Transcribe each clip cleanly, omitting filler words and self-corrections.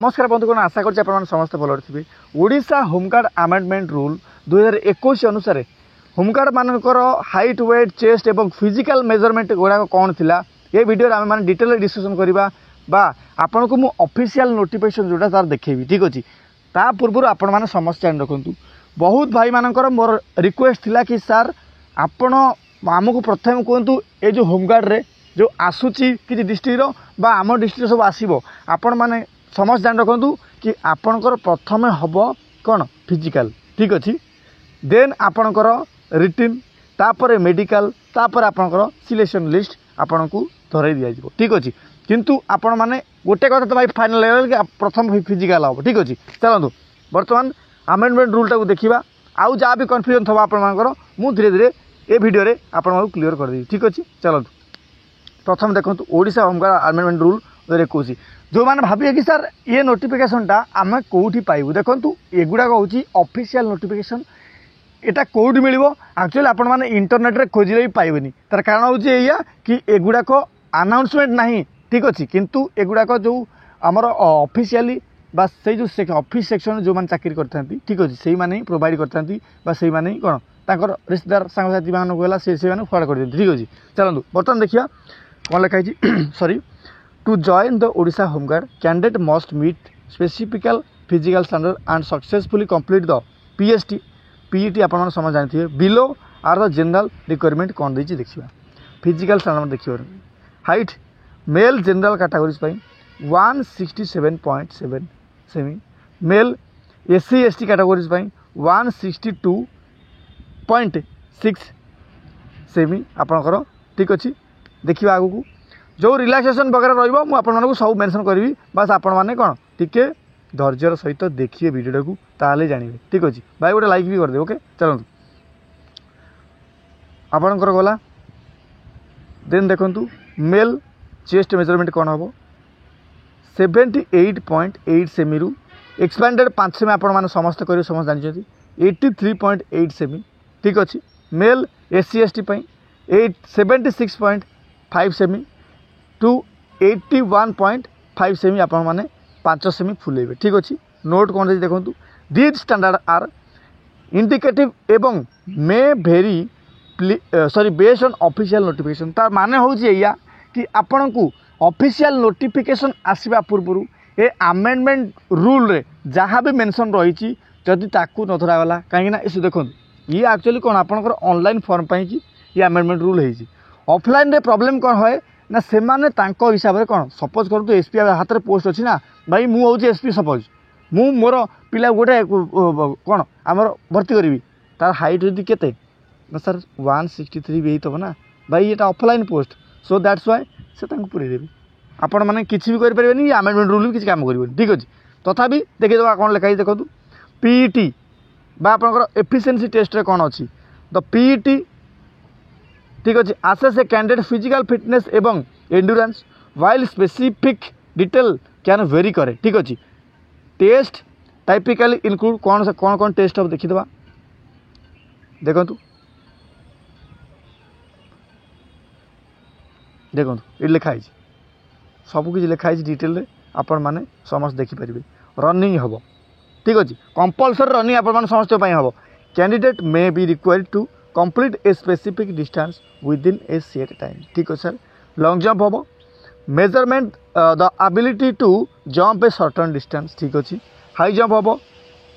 नमस्कार बंधुगण आशा कर समस्त भल थे। ओडिशा होमगार्ड आमेंडमेंट रूल 2021 अनुसार होमगार्ड मानकर हाइट वेट चेस्ट एवं फिजिकल मेजरमेंट गुड़ाक कौन थिला ये वीडियो आम मैंने डिटेल डिस्कसन करवा बा आपन को मु ऑफिशियल नोटिफिकेशन जोटा तार देखेबी ठीक अच्छे ता पूर्व आपण मैंने समस्त जान रखु। बहुत भाई मानकर मोर रिक्वेस्ट थिला कि सर आपण आमको प्रथम कहतु ये जो होमगार्ड रे जो आसूची कि डिस्ट्रिक्ट बा आम डिस्ट्रिक्ट सब आसो आपण मैंने समस्त जान रखु कि आपणकर प्रथम हम कौन फिजिकल ठीक अच्छे देन आपणकर रिटिन तापर मेडिकल तापर आपणकर सिलेक्शन लिस्ट आपन को धरई दि जाए ठीक अच्छे किंतु आपण मैंने गोटे कथा तो भाई फाइनल कि प्रथम फिजिकल हम ठीक अच्छे। चलतु बर्तमान आमेंडमेंट रूल टाक देखा आउ जहाँ भी कन्फ्यूजन थोड़ा आपर मु धीरे धीरे ये वीडियो रे आपन क्लीयर कर दी ठीक अच्छे। चलतु प्रथम देखो ओडिशा होमगार्ड आमेंडमेंट रूल 2021 जो मैंने भाविए कि सर ये नोटिफिकेशनटा आम कौटी पाइबू देखु एगुड़ाक हूँ ऑफिशियल नोटिफिकेशन एटा कौटी मिल एक्चुअली आपण मैंने इंटरनेट रे खोजिले भी पाइबेनी तार कारण हूँ या कि एगुड़ाक अनाउंसमेंट नहीं ठीक अच्छे किंतु एगुड़ाक जो आमर ऑफिशियली बा से जो ऑफिस सेक्शन जो मैंने चाकरी करते ठीक अच्छे से मैंने प्रोवाइड करते से मैंने कौन तांकर रिश्तेदार सांगसाथी मानक है से फरवर्ड कर ठीक अच्छे। चलतु बर्तमान देखिए कौन लिखाई sorry to join the Odisha home guard candidate must meet specifical physical standard and successfully complete the PST PET आप समझ जानते below are the general requirement कौन देती देखा फिजिकल स्टैंडर्ड देखिए हाइट मेल जनरल कैटेगोरीज 167.7 सेमी मेल एससी एसटी कैटेगोरीज 162.6 सेमी आपणकर ठीक अच्छे। देखिए आगू को जो रिलैक्सेशन वगैरह रहा सब मेंशन करी बस आपण मैंने कौन टिके धैर्यर सहित देखिए वीडियो को ताले जानवे ठीक अच्छे। भाई गोटे लाइक भी करदे ओके। चलतु आपणकर गला देन देखु मेल चेस्ट मेजरमेंट कौन हम 78.8 सेमी रु एक्सपैंडेड 5 सेमी आपण मैंने समस्त कर समस्त जानते 83.8 सेमी ठीक अच्छे। मेल एससी एसटी 76.5 सेमी टू 81.5 सेमी आपण मैंने 5 सेमी फुलेबे ठीक अच्छे। नोट कौन देखिए देखो दीज स्टैंडर्ड आर इंडिकेटिव एवं may vary sorry based on official notification तार माने हूँ या कि आपण को ऑफिशियल नोटिफिकेशन आसवा पूर्व ए आमेंडमेंट रूल रे जहाँ भी मेंशन रही जदि ताकू न धरागला कहीं इस देखो ये एक्चुअली कौन आपंकर ऑनलाइन फॉर्म पाई ये आमेंडमेंट रूल है ऑफलाइन रे प्रॉब्लम कौन है ना से हिसाब से कौन सपोज करूँ एसपी हाथ में पोस्ट अच्छी ना भाई मुझे एसपी सपोज मु मोर पिला गोटे कौन आमर भर्ती करी तार हाइट यदि केते ना सर 163 भी हो ना भाई ये offline post so that's why से पूरे देवी आपण मैंने किसी भी करें आमेंडमेंट रूल भी किसी काम करें ठीक अच्छे। तथापि देखिए कौन लिखाई देखो पीईटी बा आपंकर एफिशिएंसी टेस्ट रे कौन अच्छी द पीईटी ठीक अच्छे assess a candidate physical fitness एवं endurance while specific detail can vary करे ठीक अच्छे। टेस्ट टाइपिकली इनक्लूड कौन कौन कौन टेस्ट हम देखीदे देखु देखो ये लिखाई सबकि लिखाई डिटेल आपण मैंने समस्त देखिपारे रनिंग हम ठीक अच्छे कंपलसरी रनिंग आप समस्त हम candidate may be required to complete a specific distance within a set time ठीक अच्छे सर। लॉन्ग जंप हम measurement the ability to jump a certain distance ठीक अच्छे। हाई जंप हम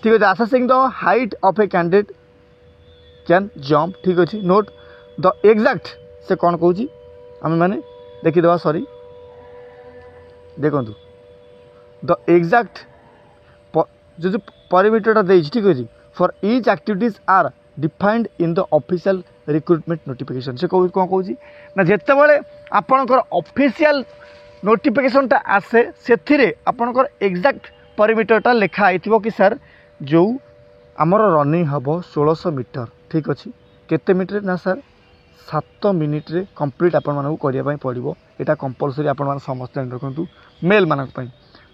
ठीक अच्छे assessing the height of a candidate can jump ठीक अच्छे। नोट द एग्जैक्ट से कौन कौच आम मैंने देखीदे सॉरी देखु द एग्जैक्ट जो परिमीटरटा दे ठीक अच्छे for each activities are defined in the official recruitment notification से कौन कौन ना जिते बड़े आपणकर ऑफिशियल नोटिफिकेशनटा आसे से आपणकर एग्जैक्ट परिमीटरटा लिखाई कि सर जो आमर रनिंग हम 1600 मीटर ठीक अच्छे केते मीटर ना सर 7 मिनिट रे कंप्लीट आपण करने पड़ो यहाँ कंपलसरी आपण समस्त रखु मेल मानक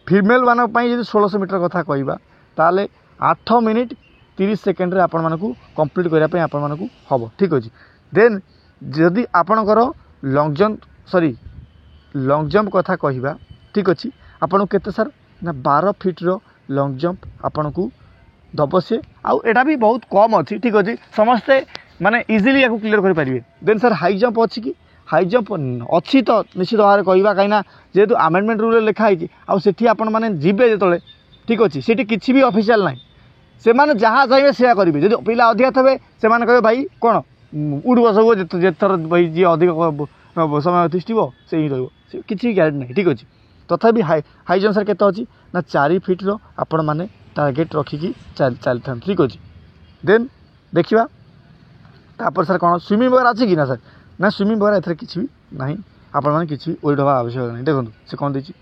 फीमेल मानक जब 1600 मीटर कथा कहवा ताले 8 मिनिट 30 सेकेंड आपण कंप्लीट करने आपण हम ठीक अच्छे। देन जदि आपणकर long jump sorry long jump कथा कहवा ठीक अच्छे आपन केते सर ना 12 फिट्र लंग जंप आपण को दब सी आउ एटा भी बहुत कम अच्छी ठीक अच्छे समस्ते माने इजिली या क्लीयर करेंगे। देन सर हाई जंप अच्छी कि हाई जंप अच्छी तो निश्चित भाव में कहवा कहीं जेहेतु आमेंडमेंट रूल लिखाई आठी आपण मैंने जीवे जो ठीक अच्छे सीटी किसी भी ऑफिशियल ना से मैंने जहाँ चाहिए से करेंगे जो पिला अधिका थे से कहे भाई कौन उड़ बस जेथर भाई जी अधिक समय तिष्ठिब से ही रही किसी ग्यारंटी ना ठीक अच्छे तथापि हाई जंप सर केते अच्छी ना 4 फिट्र आपण मैंने टार्गेट रखिकी चली था ठीक अच्छे। देन देखा तापर सर कौन स्विमिंग वगैरह अच्छी कि ना सर ना स्विमिंग वगैरह एथरे किसी भी ना आपण मैंने किसी ओड हवा आवश्यक नहीं। देखो से कौन देती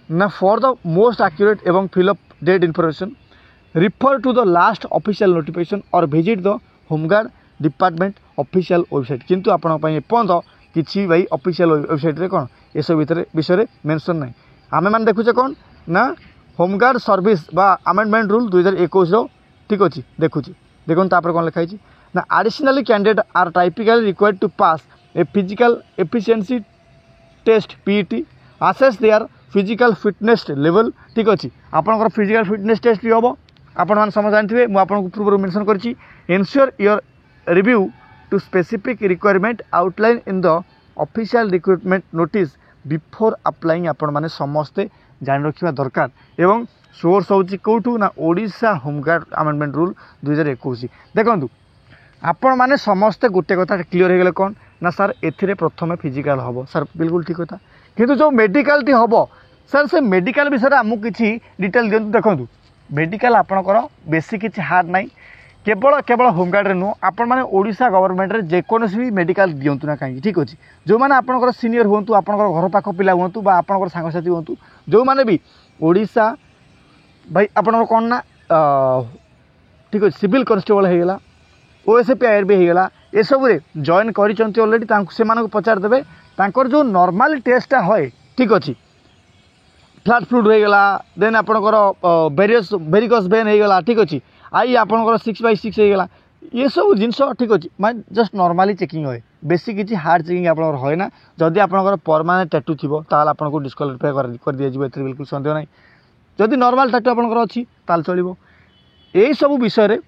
ना फॉर द मोस्ट एक्यूरेट एवं fill up date information refer to the last official notification और visit the home guard department official website किंतु आपण एपर्यंत किसी भाई ऑफिशियल वेबसाइट रे कौन ये सब विषय मेंशन नहीं आमे मैंने देखुचे कौन ना होमगार्ड सर्विस बा अमेंडमेंट रूल 2021 ठीक अच्छे देखुची देखो तापर कौन लिखाई ना additionally candidate are typically required to pass a physical efficiency test PET assess their physical fitness level ठीक अच्छे आपंकर फिजिकल फिटनेस टेस्ट भी हम आपण मैंने समझ जानते मुझे आपको पूर्व मेंशन करी ensure your review to specific requirement outline in the official recruitment notice before applying आपण मैंने समस्ते जान रखा दरकार एवं सोर्स होची कौटू ना ओडिशा होमगार्ड अमेंडमेंट रूल 2021 देखु आपण मैंने समस्ते गोटे कथा क्लीयर हो गले कौन ना सर एथिरे प्रथम फिजिकल हम सर बिल्कुल ठीक कथा किंतु जो मेडिकल टी हम सर से मेडिकल विषय आमको किसी डिटेल दिखाँ देखो मेडिकल आपणकर बेसी किसी हार्ड ना केवल केवल होमगार्ड रे नुह आपण मैंने ओडिशा गवर्नमेंट रे जेकोसी भी मेडिकल दिंतु ना कहीं ठीक अच्छे जो मैंने आपणकर सीनियर हूँ आपणकर घर पाख पिला हूँ बा आपणकर सांगसाथी हूँ जो मैंने भी ओडिशा भाई आपणकर कौन ना ठीक अच्छे सिविल कॉन्स्टेबल होगा ओएसएपी आईआरबी होगा ये सब जॉइन कर ऑलरेडी से पचारदे तांकर जो नॉर्मल टेस्टा है ठीक अच्छे फ्लैट फ्लूड होगा देन आपणकर वेरिकस वेन होगा ठीक अच्छे आई आपणकर 6x6 होगा ये सब जिनस ठीक अच्छे मैं जस्ट नॉर्मली चेकिंग है बेसी किसी हार्ड चेकिंग आप है ना जदि आपणकर परमानेंट टैटू थी ताल आपको डिस्क्वालिफाई कर दिया एथि बिल्कुल सन्देह ना जदि नॉर्मल टैटू आपणकर अच्छी ताल चलो यही सब विषय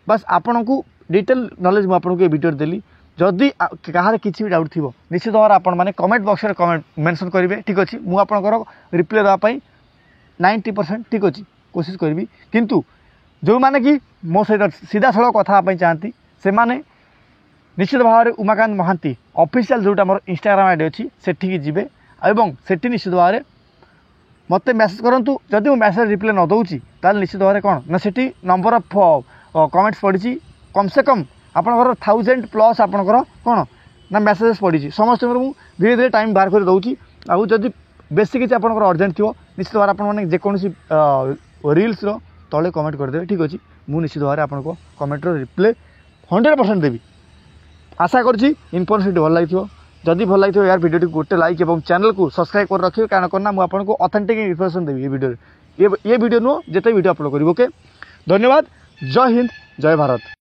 बस आपण को डिटेल नॉलेज मुझे ये वीडियो देली जदि कहार किसी भी डाउट थी निश्चित भाव आपण मैंने कमेंट बॉक्स में कमेंट मेंशन करेंगे ठीक अच्छे मुझे रिप्लाई देवाई 90% ठीक अच्छे कोशिश करी किंतु जो मैंने कि मो सहित सीधा सड़क कथा चाहती से माने निश्चित भाव में उमाकांत महांती ऑफिशियल जोटा मोर इंस्टाग्राम आईडी अच्छी सेठी जीवे एवं सेठी निश्चित भाव में मत मेसेज करूँ जदि मुझे मेसेज रिप्लाई न दूसरी ताल निश्चित भाव में कौन ना सेठी नंबर ऑफ कमेंट्स पड़ी कम से कम आपंकर 1000+ आपंकर कौन ना मेसेजेस पड़ी समस्त धीरे धीरे टाइम बाहर कर दूसरी आउ जदि बेसी किसी आपंकर अर्जेंट थो निश्चित भाव में आपने जेकोसी रील्स तले कमेंट करदे ठीक अच्छे मुझे निश्चित भाव में आपको कमेंट रिप्लाई 100% देवी आशा करी इनफर्मेटिव भल लगी जदि भल लगी यार वीडियो गोटे लाइक और चैनल को सब्सक्राइब कर रखिए कारण करना मुझे ऑथेंटिक इनफर्मेशन देवी ये वीडियो नुह जिते वीडियो अपलोड करी ओके धन्यवाद जय हिंद जय भारत।